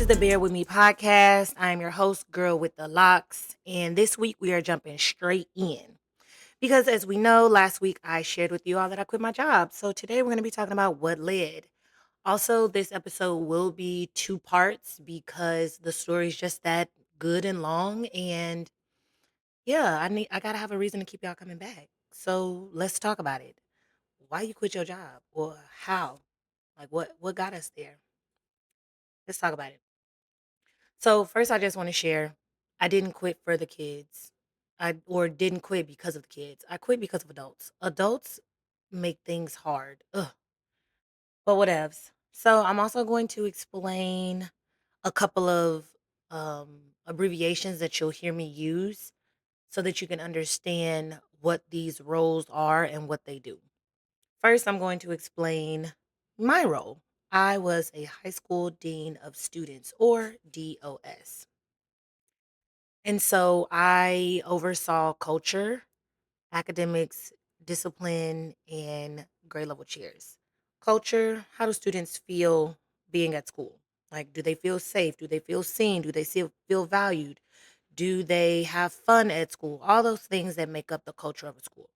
the Bear With Me podcast. I am your host, Girl with the Locks, and this week we are jumping straight in. Because as we know, last week I shared with you all that I quit my job. So today we're going to be talking about what led. Also, this episode will be two parts because the story is just that good and long. And yeah, I gotta have a reason to keep y'all coming back. So let's talk about it. Why you quit your job? Or how? Like what got us there? Let's talk about it. So first, I just want to share, I didn't quit for the kids. I didn't quit because of the kids. I quit because of adults. Adults make things hard. Ugh. But whatevs. So I'm also going to explain a couple of abbreviations that you'll hear me use so that you can understand what these roles are and what they do. First, I'm going to explain my role. I was a high school dean of students, or DOS. And so I oversaw culture, academics, discipline, and grade level cheers. Culture, how do students feel being at school? Like, do they feel safe? Do they feel seen? Do they feel valued? Do they have fun at school? All those things that make up the culture of a school.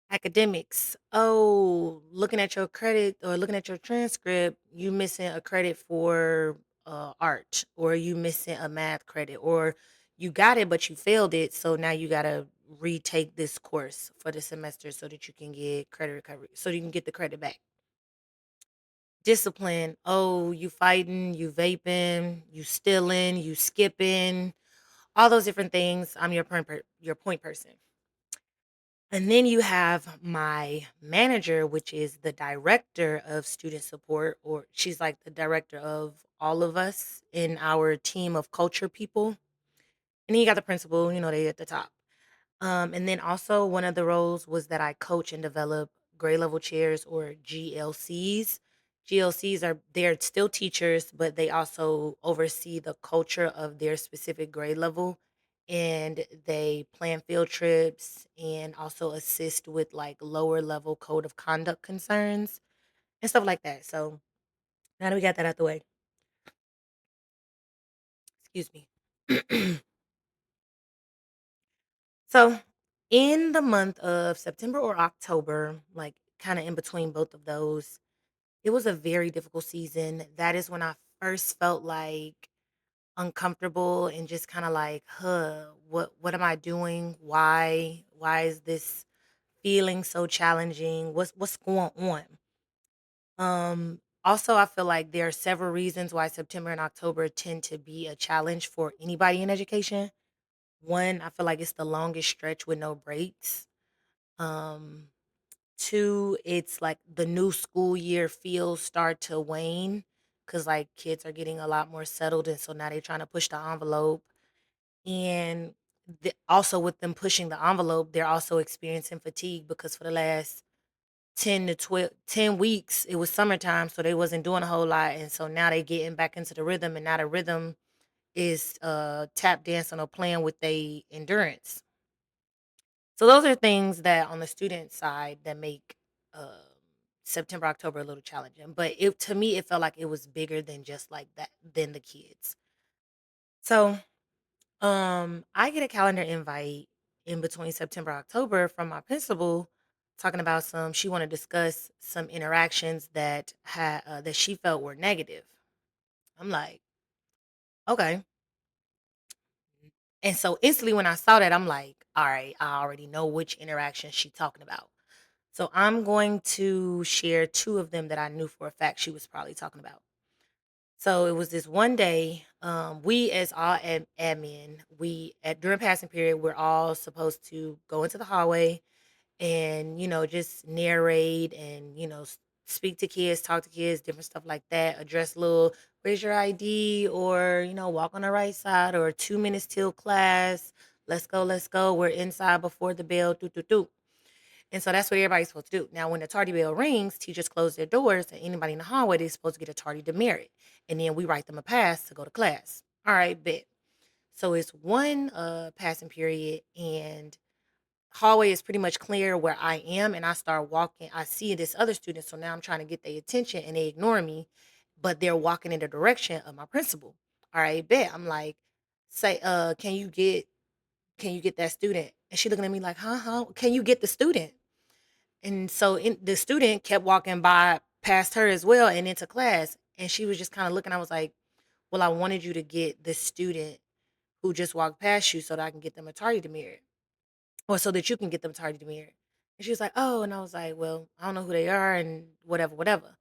Academics. Oh, looking at your credit or looking at your transcript, you missing a credit for art, or you missing a math credit, or you got it but you failed it, so now you gotta retake this course for the semester so that you can get credit recovery, so you can get the credit back. Discipline. Oh, you fighting, you vaping, you stealing, you skipping, all those different things. I'm your point person. And then you have my manager, which is the director of student support, or she's like the director of all of us in our team of culture people. And then you got the principal, they at the top. And then also one of the roles was that I coach and develop grade level chairs, or GLCs. GLCs are they're still teachers, but they also oversee the culture of their specific grade level, and they plan field trips and also assist with like lower level code of conduct concerns and stuff like that. So now that we got that out the way, excuse me. So in the month of September or October, like kind of in between both of those, it was a very difficult season. That is when I first felt like uncomfortable and just kind of like, huh, what am I doing? Why is this feeling so challenging? What's going on? Also I feel like there are several reasons why September and October tend to be a challenge for anybody in education. One, I feel like it's the longest stretch with no breaks. Um, Two, it's like the new school year feels start to wane because like kids are getting a lot more settled, and so now they're trying to push the envelope. And also with them pushing the envelope, they're also experiencing fatigue because for the last 10 to 12, 10 weeks, it was summertime, so they wasn't doing a whole lot. And so now they getting back into the rhythm, and now the rhythm is tap dancing or playing with their endurance. So those are things that on the student side that make um, September, October a little challenging. But it to me, it felt like it was bigger than just like that than the kids. So I get a calendar invite in between September, October from my principal talking about she want to discuss some interactions that she felt were negative. I'm like, okay. And so instantly when I saw that, I'm like, all right, I already know which interaction she's talking about. So I'm going to share two of them that I knew for a fact she was probably talking about. So it was this one day. We, as all admin, we at during passing period, we're all supposed to go into the hallway and just narrate and speak to kids, talk to kids, different stuff like that. Address little, where's your ID, or walk on the right side, or 2 minutes till class. Let's go. We're inside before the bell. Do do do. And so that's what everybody's supposed to do. Now, when the tardy bell rings, teachers close their doors, and anybody in the hallway is supposed to get a tardy demerit. And then we write them a pass to go to class. All right, bet. So it's one passing period, and hallway is pretty much clear where I am, and I start walking. I see this other student, so now I'm trying to get their attention, and they ignore me. but they're walking in the direction of my principal. All right, bet. I'm like, say, can you get that student? And she looking at me like, huh? Can you get the student? And so the student kept walking by past her as well and into class. And she was just kind of looking. I was like, well, I wanted you to get the student who just walked past you so that I can get them a tardy demerit, or so that you can get them tardy demerit. And she was like, oh, and I was like, well, I don't know who they are and whatever, whatever.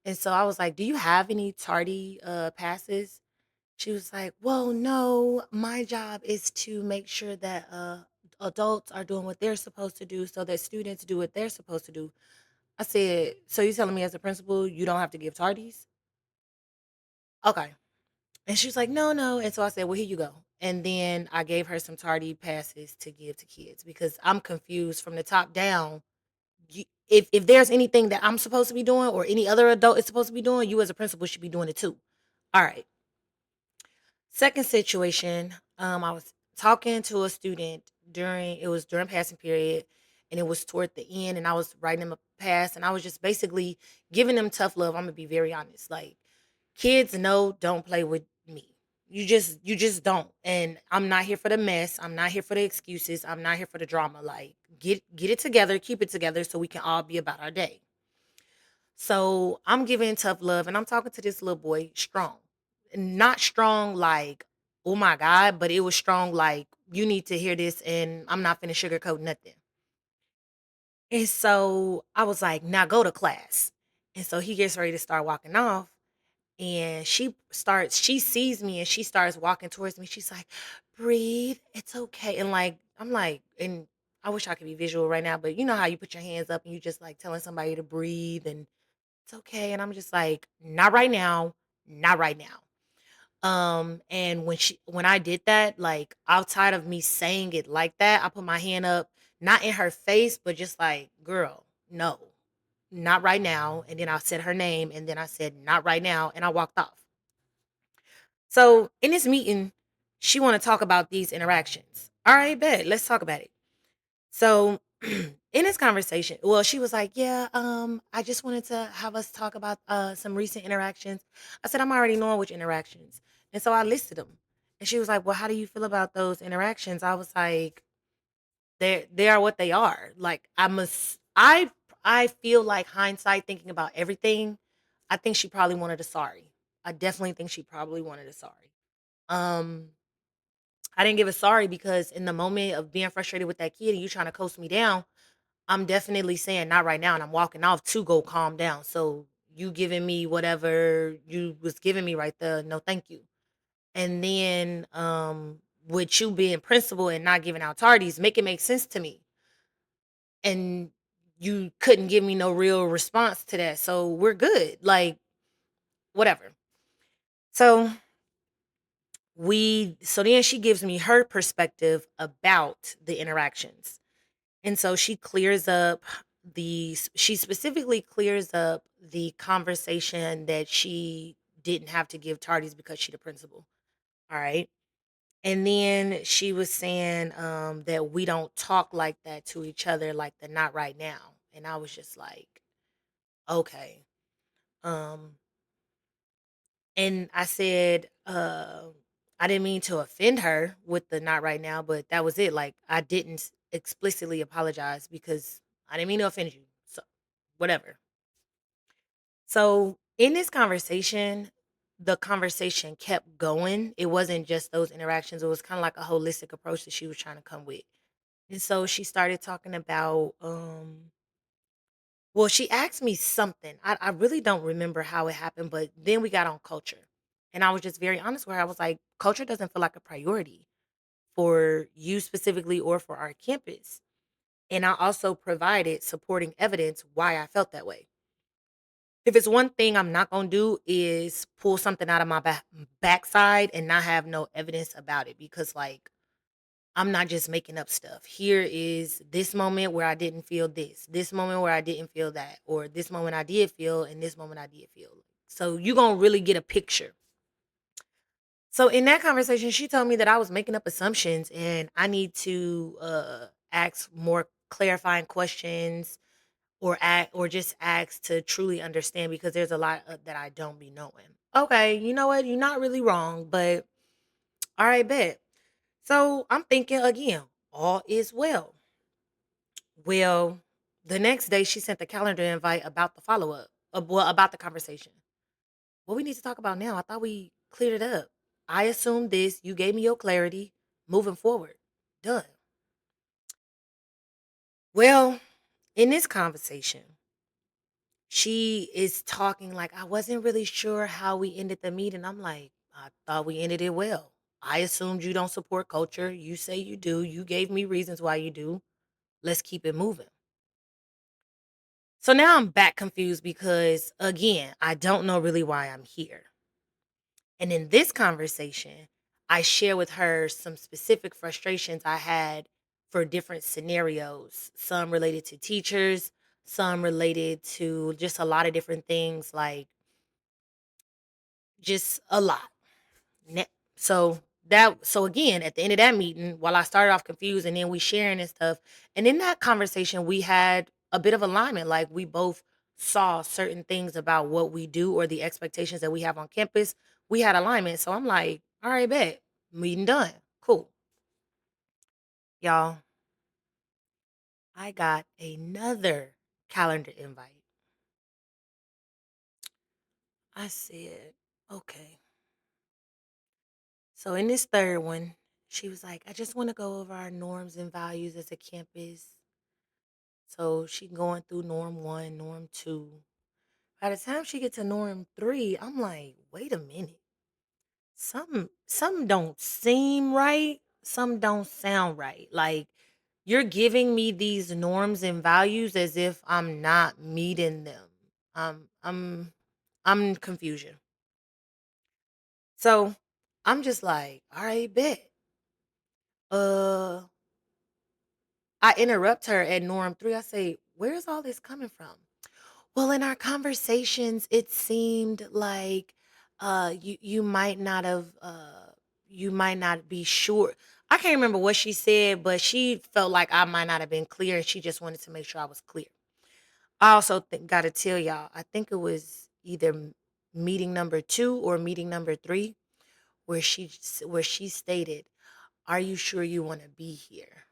And so I was like, do you have any tardy passes? She was like, well, no, my job is to make sure that adults are doing what they're supposed to do so that students do what they're supposed to do. I said, so you telling me as a principal you don't have to give tardies? Okay. And she was like, no, no. And so I said, well, here you go. And then I gave her some tardy passes to give to kids because I'm confused from the top down. If there's anything that I'm supposed to be doing or any other adult is supposed to be doing, you as a principal should be doing it too. All right. Second situation, I was talking to a student during passing period, and it was toward the end, and I was writing them a pass, and I was just basically giving them tough love. I'm gonna be very honest. Like, kids know don't play with me. You just don't. And I'm not here for the mess. I'm not here for the excuses. I'm not here for the drama. Like, get it together, keep it together so we can all be about our day. So I'm giving tough love and I'm talking to this little boy strong. Not strong like, oh my God, but it was strong like, you need to hear this and I'm not finna sugarcoat nothing. And so I was like, now go to class. And so he gets ready to start walking off. And she sees me and she starts walking towards me. She's like, breathe, it's okay. And like, I'm like, and I wish I could be visual right now, but you know how you put your hands up and you just like telling somebody to breathe and it's okay. And I'm just like, not right now, not right now. And when I did that, like outside of me saying it like that, I put my hand up, not in her face, but just like, girl, no, not right now. And then I said her name, and then I said, not right now, and I walked off. So in this meeting, she want to talk about these interactions. All right, bet. Let's talk about it. So in this conversation, well, she was like, "Yeah, I just wanted to have us talk about some recent interactions." I said, "I'm already knowing which interactions," and so I listed them. And she was like, "Well, how do you feel about those interactions?" I was like, They are what they are." Like I feel like hindsight, thinking about everything. I think she probably wanted a sorry. I definitely think she probably wanted a sorry. Um, I didn't give a sorry because in the moment of being frustrated with that kid and you trying to coast me down, I'm definitely saying not right now, and I'm walking off to go calm down. So you giving me whatever you was giving me right there, no thank you. And then with you being principal and not giving out tardies, make it make sense to me. And you couldn't give me no real response to that. So we're good. Like, whatever. So so then she gives me her perspective about the interactions. And so she specifically clears up the conversation that she didn't have to give tardies because she the principal. All right. And then she was saying that we don't talk like that to each other, like the not right now. And I was just like, okay. Um, and I said, I didn't mean to offend her with the not right now, but that was it. Like, I didn't explicitly apologize because I didn't mean to offend you. So whatever. So in this conversation, the conversation kept going. It wasn't just those interactions. It was kind of like a holistic approach that she was trying to come with. And so she started talking about well, she asked me something. I really don't remember how it happened, but then we got on culture. And I was just very honest with her. I was like, culture doesn't feel like a priority for you specifically or for our campus. And I also provided supporting evidence why I felt that way. If it's one thing I'm not gonna do is pull something out of my backside and not have no evidence about it because like I'm not just making up stuff. Here is this moment where I didn't feel this moment where I didn't feel that, or this moment I did feel, and this moment I did feel. So you gonna really get a picture. So in that conversation, she told me that I was making up assumptions and I need to ask more clarifying questions or just ask to truly understand because there's a lot that I don't be knowing. Okay, you know what? You're not really wrong, but all right, bet. So I'm thinking again, all is well. Well, the next day she sent the calendar invite about the follow up, well, about the conversation. What we need to talk about now? I thought we cleared it up. I assumed this. You gave me your clarity. Moving forward, done. Well, in this conversation, she is talking like I wasn't really sure how we ended the meeting. I'm like, I thought we ended it well. I assumed you don't support culture. You say you do. You gave me reasons why you do. Let's keep it moving. So now I'm back confused because again, I don't know really why I'm here. And in this conversation, I share with her some specific frustrations I had for different scenarios, some related to teachers, some related to just a lot of different things, like just a lot. Ne- so again, at the end of that meeting, while I started off confused and then we sharing and stuff, and in that conversation we had a bit of alignment. Like we both saw certain things about what we do or the expectations that we have on campus. We had alignment. So I'm like, all right, bet. Meeting done. Cool. Y'all, I got another calendar invite. I said, okay. So in this third one, she was like, I just want to go over our norms and values as a campus. So she going through norm one, norm two. By the time she gets to norm three, I'm like, wait a minute. Some don't seem right. Some don't sound right. Like you're giving me these norms and values as if I'm not meeting them. Um, I'm I'm in confusion. So I'm just like, all right, bet. Uh I interrupt her at norm three. I say, where's all this coming from? Well, in our conversations, it seemed like you might not have you might not be sure. I can't remember what she said, but she felt like I might not have been clear, and she just wanted to make sure I was clear. I also got to tell y'all, I think it was either meeting number two or meeting number three, where where she stated, "Are you sure you want to be here?"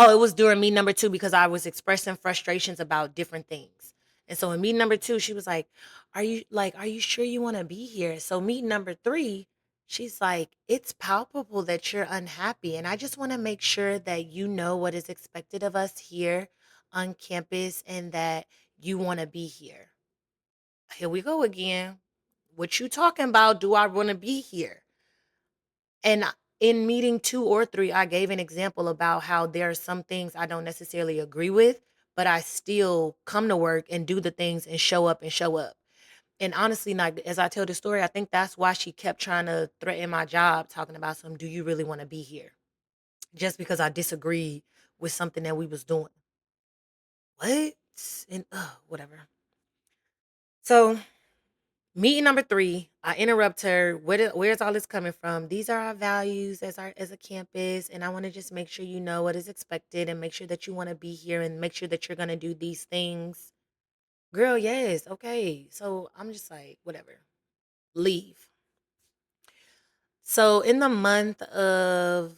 Oh, it was during meeting number 2 because I was expressing frustrations about different things. And so in meeting number 2, she was like, are you sure you want to be here?" So meeting number 3, she's like, "It's palpable that you're unhappy, and I just want to make sure that you know what is expected of us here on campus and that you want to be here." Here we go again. What you talking about? Do I want to be here? And in meeting 2 or 3, I gave an example about how there are some things I don't necessarily agree with, but I still come to work and do the things and show up and show up. And honestly, like as I tell the story, I think that's why she kept trying to threaten my job, talking about some, do you really want to be here? Just because I disagreed with something that we was doing. What? And whatever. So meeting number 3, I interrupt her. Where's all this coming from? These are our values as a campus, and I want to just make sure you know what is expected and make sure that you want to be here and make sure that you're gonna do these things. Girl, yes, okay. So I'm just like, whatever. Leave. So in the month of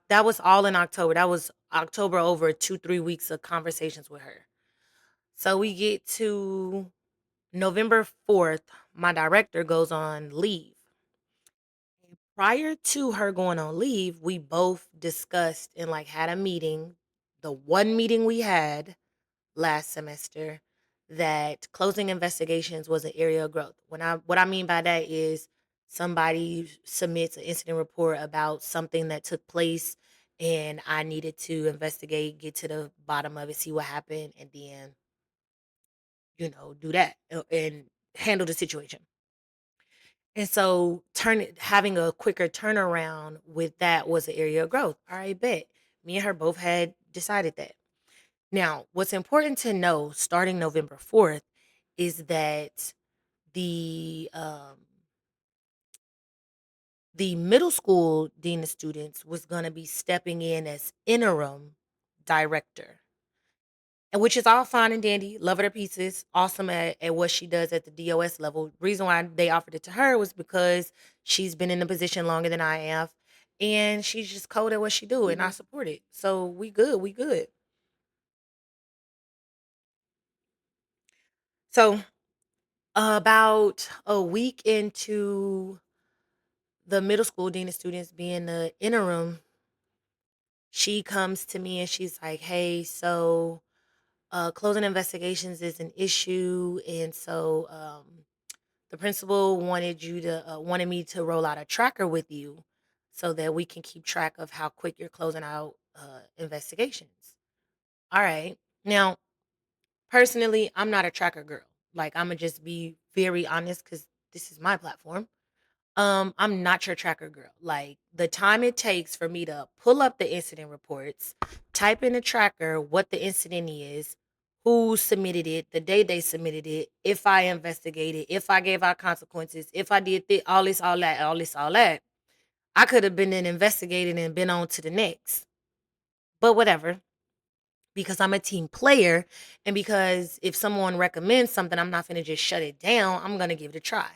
that was all in October. That was October over 2-3 weeks of conversations with her. So we get to November 4th, my director goes on leave. Prior to her going on leave, we both discussed and like had a meeting, the one meeting we had last semester, that closing investigations was an area of growth. What I mean by that is somebody submits an incident report about something that took place and I needed to investigate, get to the bottom of it, see what happened, and then, do that and handle the situation. And so having a quicker turnaround with that was an area of growth. All right, bet. Me and her both had decided that. Now, what's important to know starting November 4th is that the the middle school dean of students was going to be stepping in as interim director. and which is all fine and dandy. Love her to pieces. Awesome at what she does at the DOS level. Reason why they offered it to her was because she's been in the position longer than I have, and she's just cold at what she do, and I support it. So we good. We good. So about a week into the middle school dean of students being the interim, she comes to me and she's like, "Hey, so closing investigations is an issue, and so the principal wanted me to roll out a tracker with you, so that we can keep track of how quick you're closing out investigations." All right. Now, personally, I'm not a tracker girl. Like, I'm gonna just be very honest because this is my platform. I'm not your tracker girl. Like, the time it takes for me to pull up the incident reports, type in the tracker what the incident is, who submitted it, the day they submitted it, if I investigated, if I gave out consequences, if I did all this, all that, all this, all that. I could have been in investigating and been on to the next. But whatever, because I'm a team player, and because if someone recommends something, I'm not going to just shut it down. I'm going to give it a try.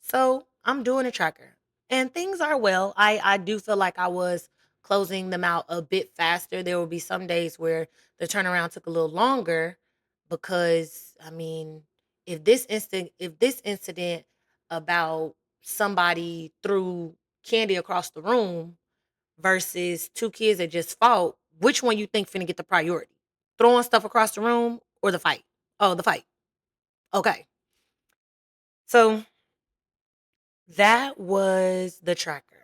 So I'm doing a tracker, and things are well. I do feel like I was closing them out a bit faster. There will be some days where the turnaround took a little longer because I mean, if this incident about somebody threw candy across the room versus two kids that just fought, which one you think finna get the priority? Throwing stuff across the room or the fight? Oh, the fight. Okay. So that was the tracker.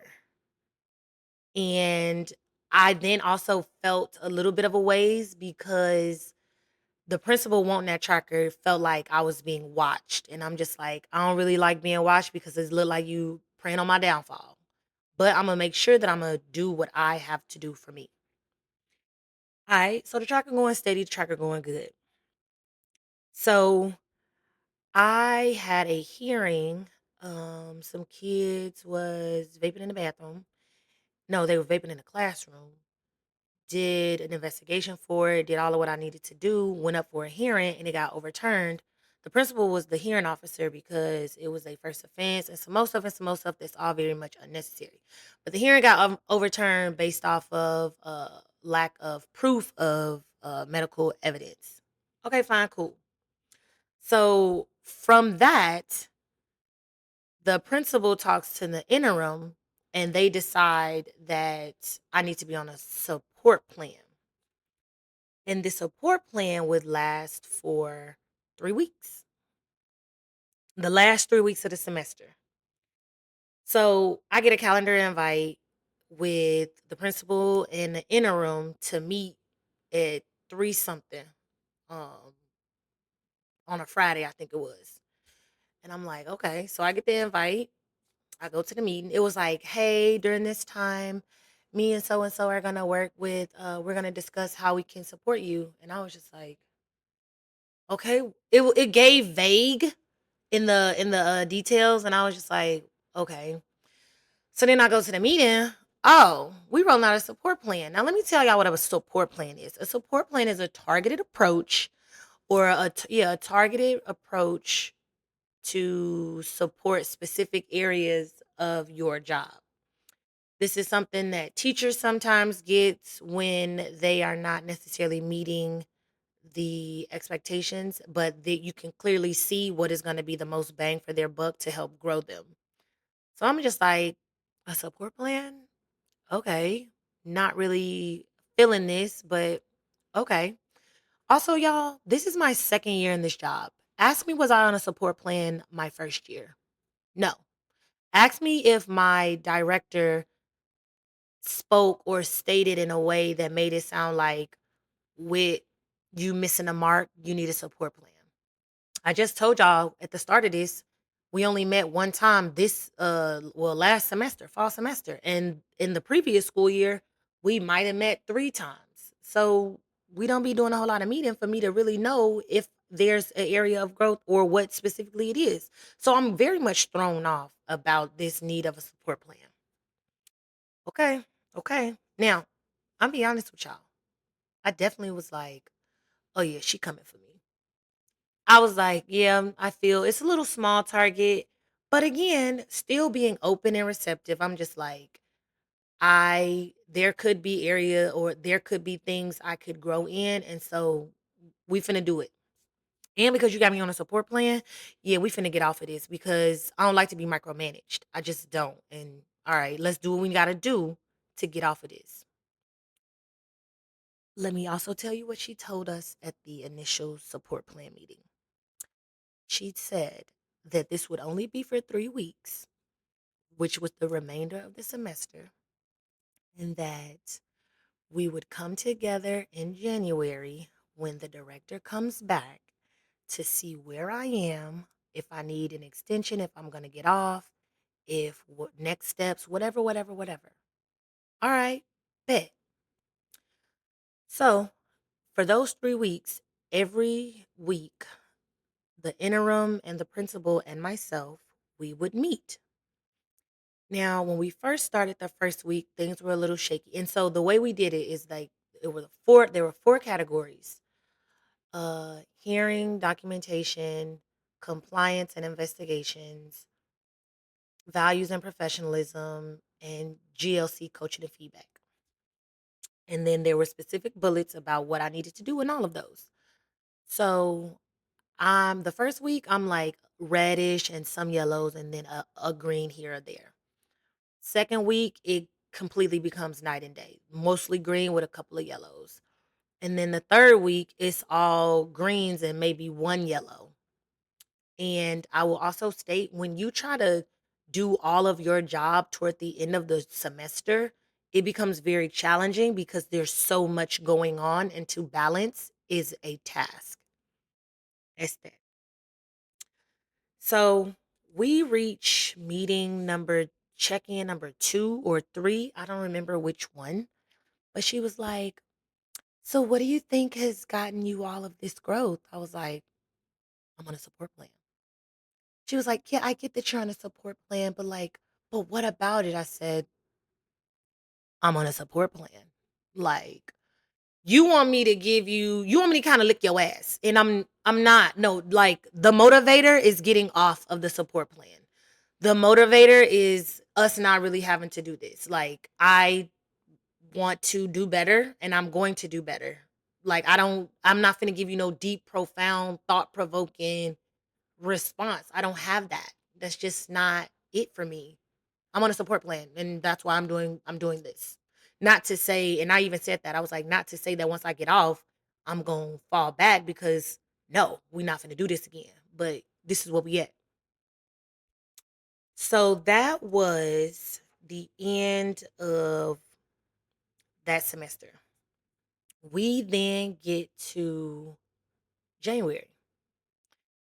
And I then also felt a little bit of a ways because the principal wanting that tracker felt like I was being watched. And I'm just like, I don't really like being watched because it look like you praying on my downfall. But I'm gonna make sure that I'm gonna do what I have to do for me. All right. So the tracker going steady, the tracker going good. So I had a hearing. Some kids was vaping in the bathroom. No, they were vaping in the classroom. Did an investigation for it, did all of what I needed to do, went up for a hearing, and it got overturned. The principal was the hearing officer because it was a first offense, and some most stuff that's all very much unnecessary. But the hearing got overturned based off of lack of proof of medical evidence. Okay, fine, cool. So from that, the principal talks to the interim, and they decide that I need to be on a support plan. And the support plan would last for 3 weeks, the last 3 weeks of the semester. So I get a calendar invite with the principal and the interim to meet at three something um, on a Friday, I think it was. And I'm like, okay. So I get the invite. I go to the meeting. It was like, hey, during this time, me and so are gonna work with. We're gonna discuss how we can support you. And I was just like, okay. It gave vague in the details, and I was just like, okay. So then I go to the meeting. Oh, we rolling out a support plan. Now let me tell y'all what a support plan is. A support plan is a targeted approach, or a targeted approach to support specific areas of your job. This is something that teachers sometimes get when they are not necessarily meeting the expectations, but that you can clearly see what is going to be the most bang for their buck to help grow them. So I'm just like, a support plan? Okay. Not really feeling this, but okay. Also, y'all, this is my second year in this job. Ask me, was I on a support plan my first year? No. Ask me if my director spoke or stated in a way that made it sound like, with you missing a mark, you need a support plan. I just told y'all at the start of this, we only met one time this last semester, fall semester. And in the previous school year, we might have met 3 times. So we don't be doing a whole lot of meeting for me to really know if there's an area of growth or what specifically it is. So I'm very much thrown off about this need of a support plan. Okay. Okay. Now, I'm be honest with y'all. I definitely was like, Oh yeah, she coming for me. I was like, yeah, I feel it's a little small target, but again, still being open and receptive. I'm just like, I there could be area or there could be things I could grow in, and so we finna do it. And because you got me on a support plan, yeah, we finna get off of this because I don't like to be micromanaged. I just don't. And all right, let's do what we gotta do to get off of this. Let me also tell you what she told us at the initial support plan meeting. She said that this would only be for 3 weeks, which was the remainder of the semester, and that we would come together in January when the director comes back to see where I am, if I need an extension, if I'm going to get off, if what next steps, whatever, whatever, whatever. All right, bet. So for those 3 weeks, every week, the interim and the principal and myself, we would meet. Now, when we first started the first week, things were a little shaky. And so the way we did it is like there were four categories. Hearing, documentation, compliance and investigations, values and professionalism, and GLC coaching and feedback. And then there were specific bullets about what I needed to do in all of those. So the first week I'm like reddish and some yellows and then a green here or there. Second week, it completely becomes night and day, mostly green with a couple of yellows. And then the third week, it's all greens and maybe one yellow. And I will also state when you try to do all of your job toward the end of the semester, it becomes very challenging because there's so much going on, and to balance is a task. It's that. So we reach meeting number check in number 2 or 3. I don't remember which one. But she was like, "So what do you think has gotten you all of this growth?" I was like, "I'm on a support plan." She was like, "Yeah, I get that you're on a support plan, but like, but what about it?" I said, "I'm on a support plan. Like, you want me to kind of lick your ass. And I'm not. No, like the motivator is getting off of the support plan. The motivator is us not really having to do this. Like I want to do better and I'm going to do better. Like I'm not going to give you no deep, profound, thought-provoking response. I don't have that. That's just not it for me. I'm on a support plan and that's why I'm doing this. Not to say, and I even said that. I was like, not to say that once I get off, I'm going to fall back because no, we're not going to do this again. But this is what we at. So that was the end of that semester. We then get to January.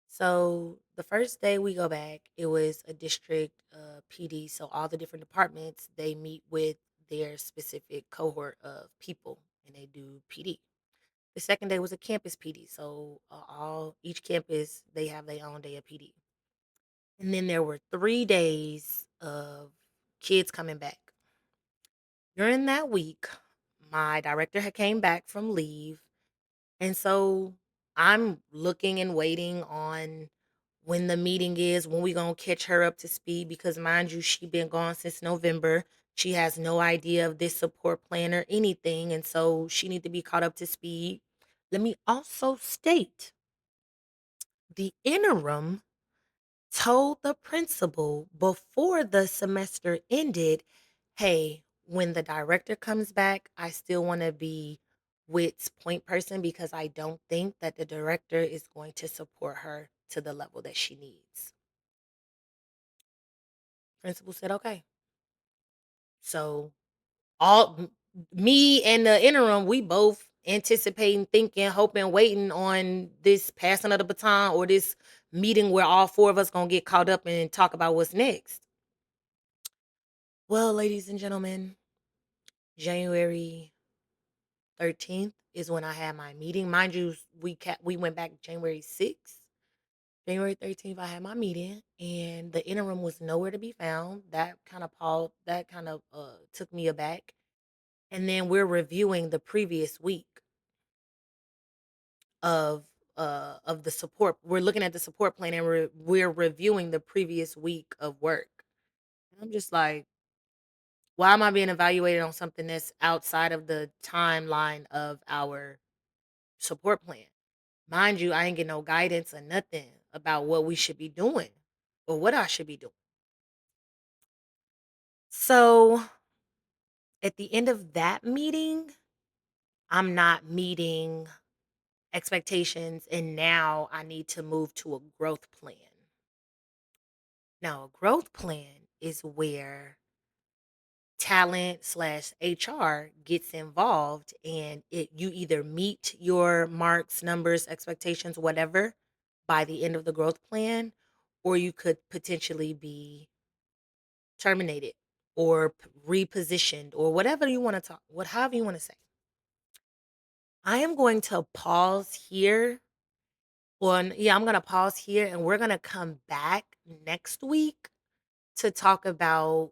So the first day we go back, it was a district PD. So all the different departments they meet with their specific cohort of people, and they do PD. The second day was a campus PD. So all each campus they have their own day of PD, and then there were 3 days of kids coming back. During that week, my director had came back from leave. And so I'm looking and waiting on when the meeting is, when we gonna catch her up to speed because mind you, she been gone since November. She has no idea of this support plan or anything, and so she need to be caught up to speed. Let me also state the interim told the principal before the semester ended, "Hey, when the director comes back, I still want to be Wit's point person because I don't think that the director is going to support her to the level that she needs." Principal said, "Okay." So all me and the interim, we both anticipating, thinking, hoping, waiting on this passing of the baton or this meeting where all four of us gonna get caught up and talk about what's next. Well, ladies and gentlemen, January 13th is when I had my meeting. Mind you, we went back January 6th. January 13th, I had my meeting, and the interim was nowhere to be found. That kind of took me aback. And then we're reviewing the previous week. of of the support. We're looking at the support plan and we're reviewing the previous week of work. I'm just like, why am I being evaluated on something that's outside of the timeline of our support plan? Mind you, I ain't get no guidance or nothing about what we should be doing or what I should be doing. So at the end of that meeting, I'm not meeting expectations, and now I need to move to a growth plan. Now, a growth plan is where talent slash HR gets involved, and you either meet your marks, numbers, expectations, whatever, by the end of the growth plan, or you could potentially be terminated or repositioned or whatever you want to talk, what however you want to say. I am going to pause here on yeah, I'm going to pause here and we're going to come back next week to talk about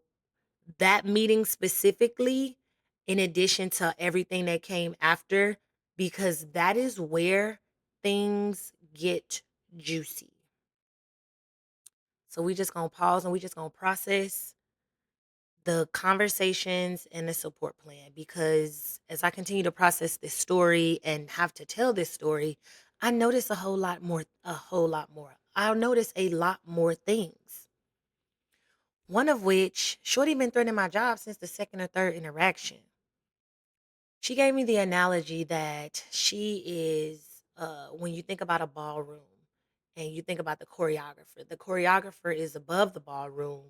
that meeting specifically, in addition to everything that came after, because that is where things get juicy. So we just gonna pause and we just gonna process the conversations and the support plan, because as I continue to process this story and have to tell this story, I notice a whole lot more. I'll notice a lot more things. One of which, Shorty been threatening my job since the second or third interaction. She gave me the analogy that she is, when you think about a ballroom and you think about the choreographer is above the ballroom,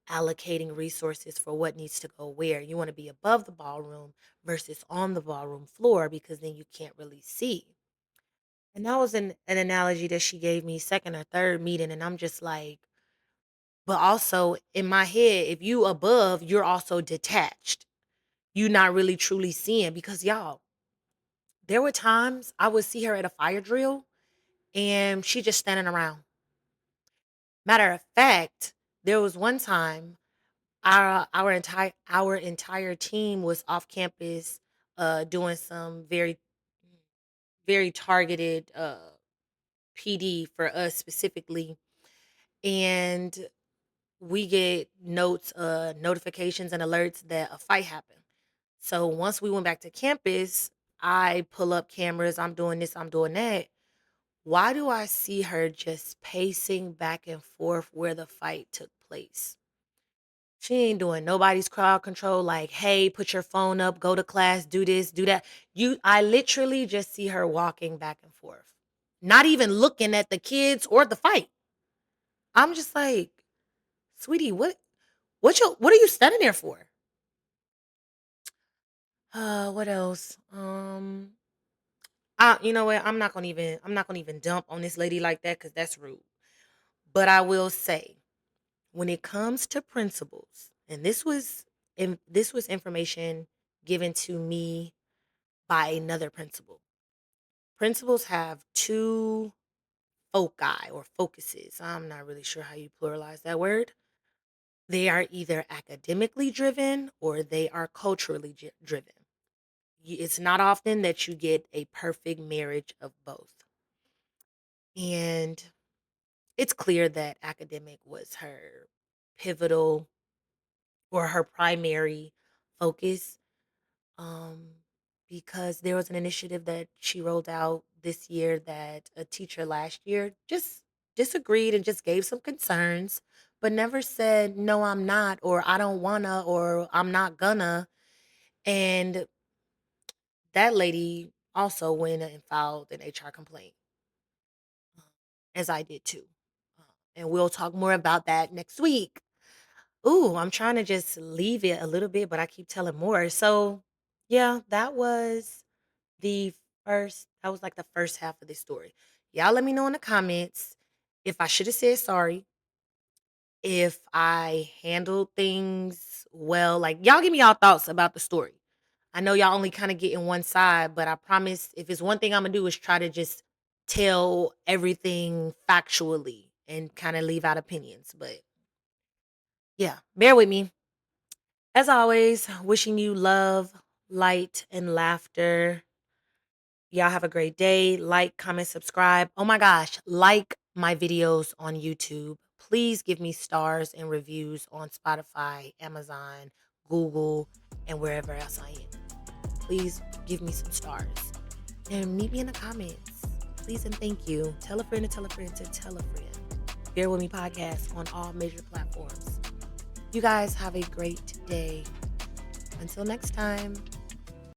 allocating resources for what needs to go where. You want to be above the ballroom versus on the ballroom floor because then you can't really see. And that was an analogy that she gave me second or third meeting. And I'm just like, but also in my head, if you above, you're also detached. You not really truly seeing, because y'all, there were times I would see her at a fire drill and she just standing around. Matter of fact, there was one time our entire team was off campus doing some very targeted PD for us specifically, and we get notifications and alerts that a fight happened. So once we went back to campus, I pull up cameras, I'm doing this, I'm doing that. Why do I see her just pacing back and forth where the fight took place? She ain't doing nobody's crowd control, like, hey, put your phone up, go to class, do this, do that. I literally just see her walking back and forth, not even looking at the kids or the fight. I'm just like, sweetie, what are you standing there for? What else? You know what? I'm not gonna even dump on this lady like that because that's rude. But I will say, when it comes to principles, and this was information given to me by another principal. Principals have two foci or focuses. I'm not really sure how you pluralize that word. They are either academically driven or they are culturally driven. It's not often that you get a perfect marriage of both. And it's clear that academic was her pivotal or her primary focus, um, because there was an initiative that she rolled out this year that a teacher last year just disagreed and just gave some concerns, but never said, no, I'm not, or I don't wanna, or I'm not gonna. And that lady also went and filed an HR complaint, um, as I did too. And we'll talk more about that next week. Ooh, I'm trying to just leave it a little bit, but I keep telling more. So, yeah, that was like the first half of this story. Y'all let me know in the comments if I should have said sorry, if I handled things well. Like, y'all give me y'all thoughts about the story. I know y'all only kind of getting one side, but I promise if it's one thing I'm gonna do is try to just tell everything factually and kind of leave out opinions. But yeah, bear with me. As always, wishing you love, light, and laughter. Y'all have a great day. Like, comment, subscribe. Oh my gosh, like my videos on YouTube. Please give me stars and reviews on Spotify, Amazon, Google, and wherever else I am. Please give me some stars. And meet me in the comments. Please and thank you. Tell a friend to tell a friend to tell a friend. Bear With Me podcast on all major platforms. You guys have a great day. Until next time.